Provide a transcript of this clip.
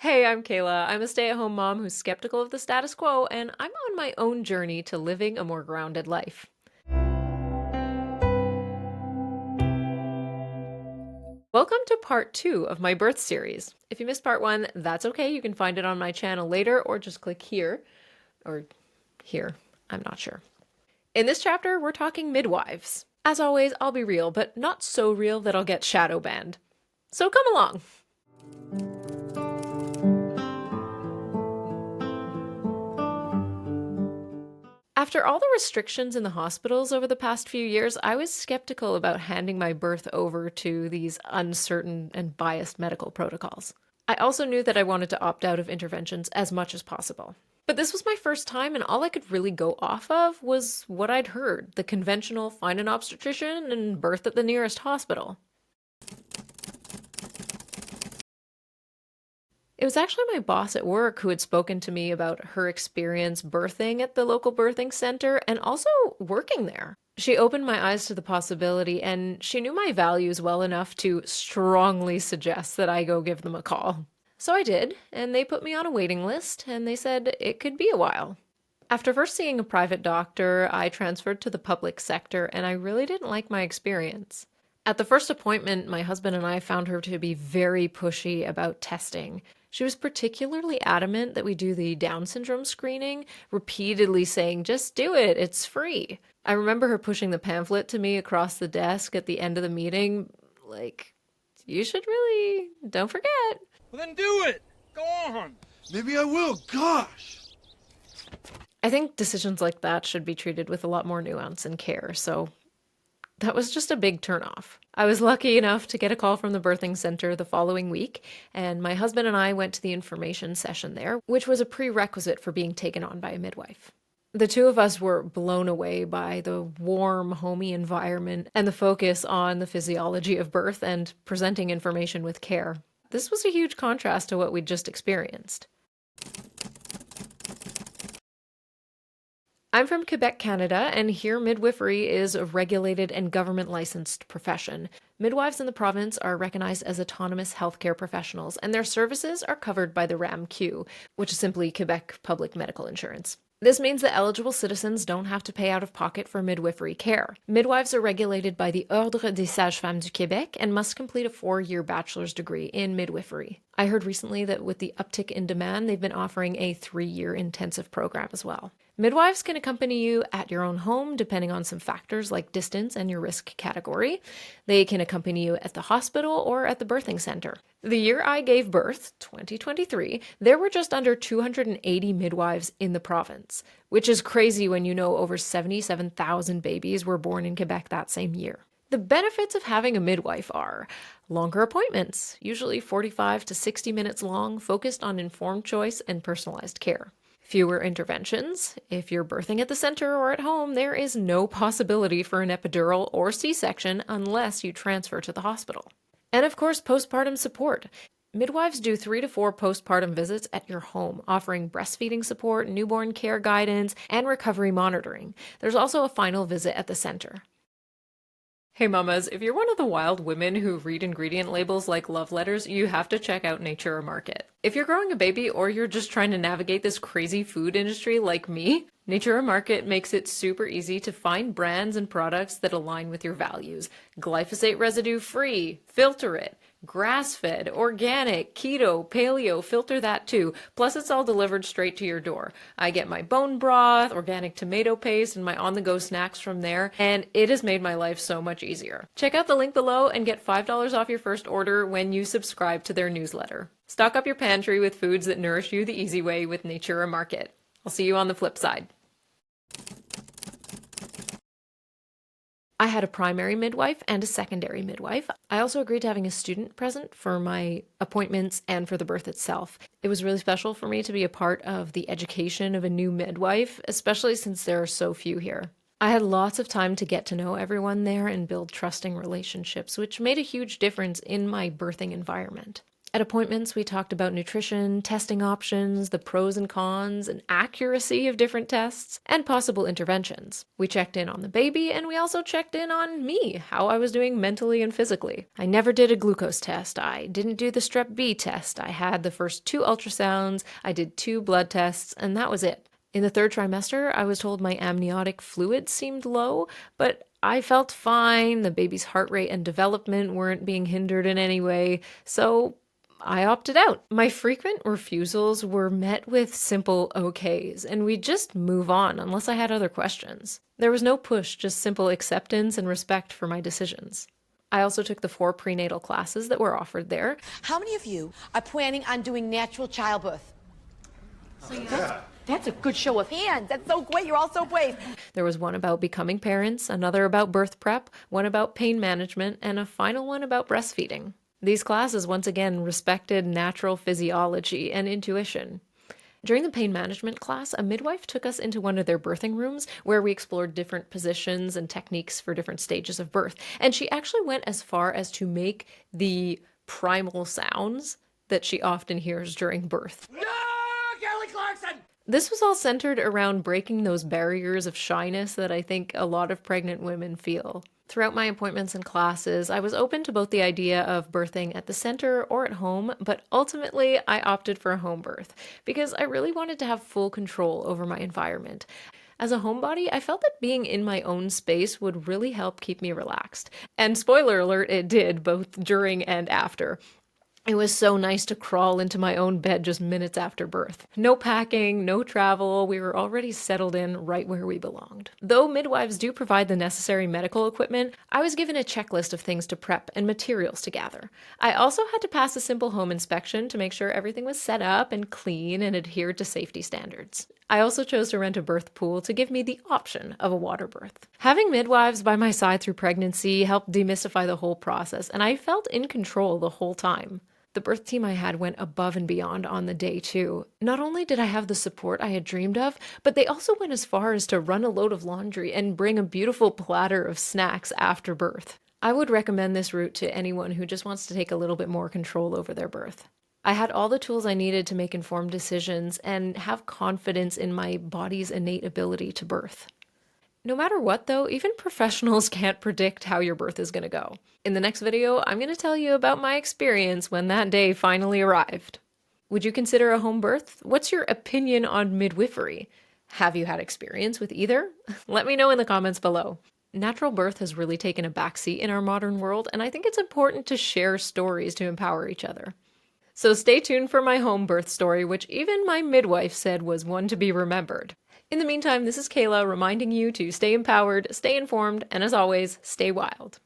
Hey, I'm Kayla. I'm a stay-at-home mom who's skeptical of the status quo, and I'm on my own journey to living a more grounded life. Welcome to part 2 of my birth series. If you missed part 1, that's okay. You can find it on my channel later or just click here or here. I'm not sure. In this chapter, we're talking midwives. As always, I'll be real, but not so real that I'll get shadow banned. So come along. After all the restrictions in the hospitals over the past few years, I was skeptical about handing my birth over to these uncertain and biased medical protocols. I also knew that I wanted to opt out of interventions as much as possible. But this was my first time, and all I could really go off of was what I'd heard, the conventional find an obstetrician and birth at the nearest hospital. It was actually my boss at work who had spoken to me about her experience birthing at the local birthing center and also working there. She opened my eyes to the possibility, and she knew my values well enough to strongly suggest that I go give them a call. So I did, and they put me on a waiting list, and they said it could be a while. After first seeing a private doctor, I transferred to the public sector, and I really didn't like my experience. At the first appointment, my husband and I found her to be very pushy about testing. She was particularly adamant that we do the Down syndrome screening, repeatedly saying, just do it, it's free. I remember her pushing the pamphlet to me across the desk at the end of the meeting, like, you should really, don't forget. Well, then do it! Go on! Maybe I will, gosh! I think decisions like that should be treated with a lot more nuance and care, so that was just a big turnoff. I was lucky enough to get a call from the birthing center the following week, and my husband and I went to the information session there, which was a prerequisite for being taken on by a midwife. The two of us were blown away by the warm, homey environment and the focus on the physiology of birth and presenting information with care. This was a huge contrast to what we'd just experienced. I'm from Quebec, Canada, and here midwifery is a regulated and government-licensed profession. Midwives in the province are recognized as autonomous healthcare professionals, and their services are covered by the RAMQ, which is simply Quebec Public Medical Insurance. This means that eligible citizens don't have to pay out of pocket for midwifery care. Midwives are regulated by the Ordre des Sages-Femmes du Québec and must complete a 4-year bachelor's degree in midwifery. I heard recently that with the uptick in demand, they've been offering a 3-year intensive program as well. Midwives can accompany you at your own home, depending on some factors like distance and your risk category. They can accompany you at the hospital or at the birthing center. The year I gave birth, 2023, there were just under 280 midwives in the province, which is crazy when you know over 77,000 babies were born in Quebec that same year. The benefits of having a midwife are longer appointments, usually 45 to 60 minutes long, focused on informed choice and personalized care. Fewer interventions. If you're birthing at the center or at home, there is no possibility for an epidural or C-section unless you transfer to the hospital. And of course, postpartum support. Midwives do 3 to 4 postpartum visits at your home, offering breastfeeding support, newborn care guidance, and recovery monitoring. There's also a final visit at the center. Hey mamas, if you're one of the wild women who read ingredient labels like love letters, you have to check out NATURA MARKET. If you're growing a baby or you're just trying to navigate this crazy food industry like me, NATURA MARKET makes it super easy to find brands and products that align with your values. Glyphosate residue free, filter it. Grass-fed, organic, keto, paleo, filter that too. Plus it's all delivered straight to your door. I get my bone broth, organic tomato paste, and my on-the-go snacks from there, and it has made my life so much easier. Check out the link below and get $5 off your first order when you subscribe to their newsletter. Stock up your pantry with foods that nourish you the easy way with NATURA MARKET. I'll see you on the flip side. I had a primary midwife and a secondary midwife. I also agreed to having a student present for my appointments and for the birth itself. It was really special for me to be a part of the education of a new midwife, especially since there are so few here. I had lots of time to get to know everyone there and build trusting relationships, which made a huge difference in my birthing environment. At appointments, we talked about nutrition, testing options, the pros and cons, and accuracy of different tests, and possible interventions. We checked in on the baby, and we also checked in on me, how I was doing mentally and physically. I never did a glucose test. I didn't do the strep B test. I had the first 2 ultrasounds. I did 2 blood tests, and that was it. In the 3rd trimester, I was told my amniotic fluid seemed low, but I felt fine. The baby's heart rate and development weren't being hindered in any way, so I opted out. My frequent refusals were met with simple okays, and we'd just move on unless I had other questions. There was no push, just simple acceptance and respect for my decisions. I also took the 4 prenatal classes that were offered there. How many of you are planning on doing natural childbirth? That's a good show of hands. That's so great. You're all so brave. There was one about becoming parents, another about birth prep, one about pain management, and a final one about breastfeeding. These classes once again respected natural physiology and intuition. During the pain management class, a midwife took us into one of their birthing rooms where we explored different positions and techniques for different stages of birth. And she actually went as far as to make the primal sounds that she often hears during birth. No, Kelly Clarkson! This was all centered around breaking those barriers of shyness that I think a lot of pregnant women feel. Throughout my appointments and classes, I was open to both the idea of birthing at the center or at home, but ultimately I opted for a home birth because I really wanted to have full control over my environment. As a homebody, I felt that being in my own space would really help keep me relaxed. And spoiler alert, it did, both during and after. It was so nice to crawl into my own bed just minutes after birth. No packing, no travel, we were already settled in right where we belonged. Though midwives do provide the necessary medical equipment, I was given a checklist of things to prep and materials to gather. I also had to pass a simple home inspection to make sure everything was set up and clean and adhered to safety standards. I also chose to rent a birth pool to give me the option of a water birth. Having midwives by my side through pregnancy helped demystify the whole process, and I felt in control the whole time. The birth team I had went above and beyond on the day too. Not only did I have the support I had dreamed of, but they also went as far as to run a load of laundry and bring a beautiful platter of snacks after birth. I would recommend this route to anyone who just wants to take a little bit more control over their birth. I had all the tools I needed to make informed decisions and have confidence in my body's innate ability to birth. No matter what though, even professionals can't predict how your birth is going to go. In the next video, I'm going to tell you about my experience when that day finally arrived. Would you consider a home birth? What's your opinion on midwifery? Have you had experience with either? Let me know in the comments below. Natural birth has really taken a backseat in our modern world, and I think it's important to share stories to empower each other. So stay tuned for my home birth story, which even my midwife said was one to be remembered. In the meantime, this is Kayla reminding you to stay empowered, stay informed, and as always, stay wild.